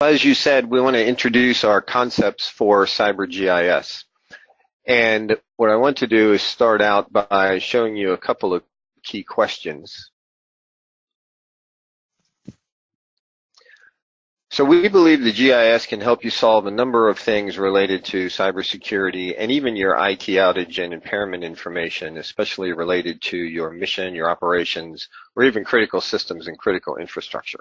As you said, we want to introduce our concepts for cyber GIS. And what I want to do is start out by showing you a couple of key questions. So we believe the GIS can help you solve a number of things related to cybersecurity and even your IT outage and impairment information, especially related to your mission, your operations, or even critical systems and critical infrastructure.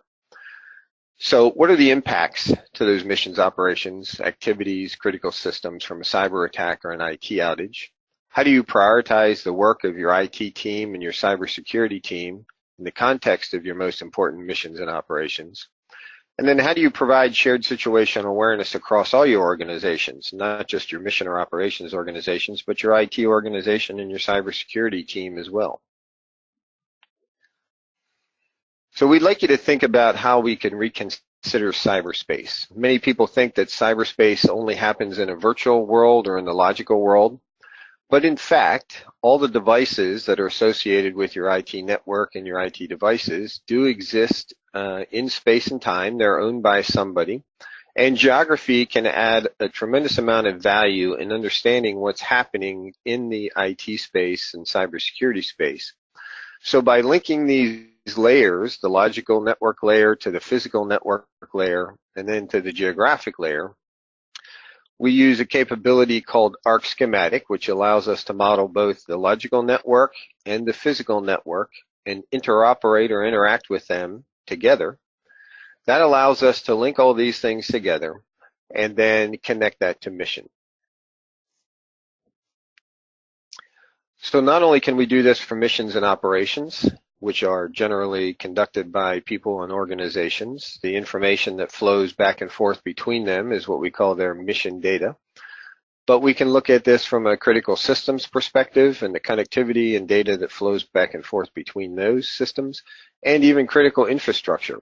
So what are the impacts to those missions, operations, activities, critical systems from a cyber attack or an IT outage? How do you prioritize the work of your IT team and your cybersecurity team in the context of your most important missions and operations? And then how do you provide shared situational awareness across all your organizations, not just your mission or operations organizations, but your IT organization and your cybersecurity team as well? So we'd like you to think about how we can reconsider cyberspace. Many people think that cyberspace only happens in a virtual world or in the logical world. But in fact, all the devices that are associated with your IT network and your IT devices do exist in space and time. They're owned by somebody. And geography can add a tremendous amount of value in understanding what's happening in the IT space and cybersecurity space. So by linking these layers, the logical network layer to the physical network layer, and then to the geographic layer, we use a capability called Arcgis, which allows us to model both the logical network and the physical network and interoperate or interact with them together. That allows us to link all these things together and then connect that to mission. So not only can we do this for missions and operations, which are generally conducted by people and organizations, the information that flows back and forth between them is what we call their mission data. But we can look at this from a critical systems perspective and the connectivity and data that flows back and forth between those systems, and even critical infrastructure.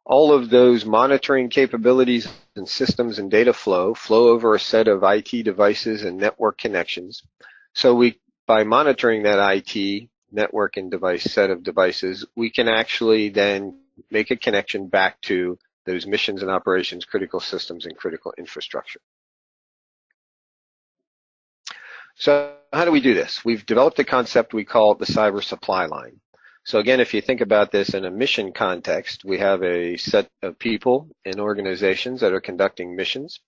All of those monitoring capabilities and systems and data flow over a set of IT devices and network connections. So by monitoring that IT network and device set of devices, we can actually then make a connection back to those missions and operations, critical systems, and critical infrastructure. So how do we do this? We've developed a concept we call the cyber supply line. So again, if you think about this in a mission context, we have a set of people and organizations that are conducting missions,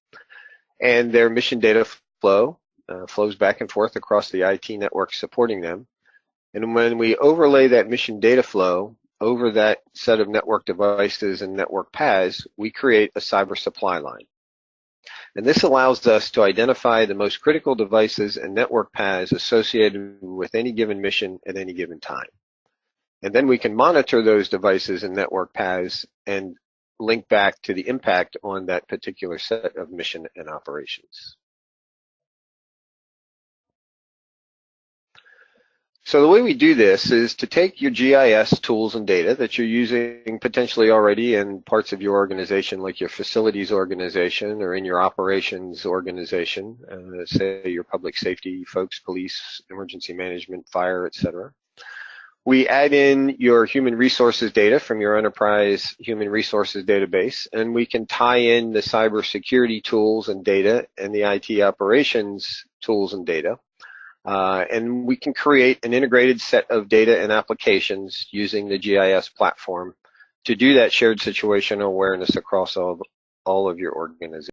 and their mission data flows back and forth across the IT network supporting them. And when we overlay that mission data flow over that set of network devices and network paths, we create a cyber supply line. And this allows us to identify the most critical devices and network paths associated with any given mission at any given time. And then we can monitor those devices and network paths and link back to the impact on that particular set of mission and operations. So the way we do this is to take your GIS tools and data that you're using potentially already in parts of your organization, like your facilities organization or in your operations organization, say your public safety folks, police, emergency management, fire, etc. We add in your human resources data from your enterprise human resources database, and we can tie in the cybersecurity tools and data and the IT operations tools and data. And we can create an integrated set of data and applications using the GIS platform to do that shared situational awareness across all of your organization.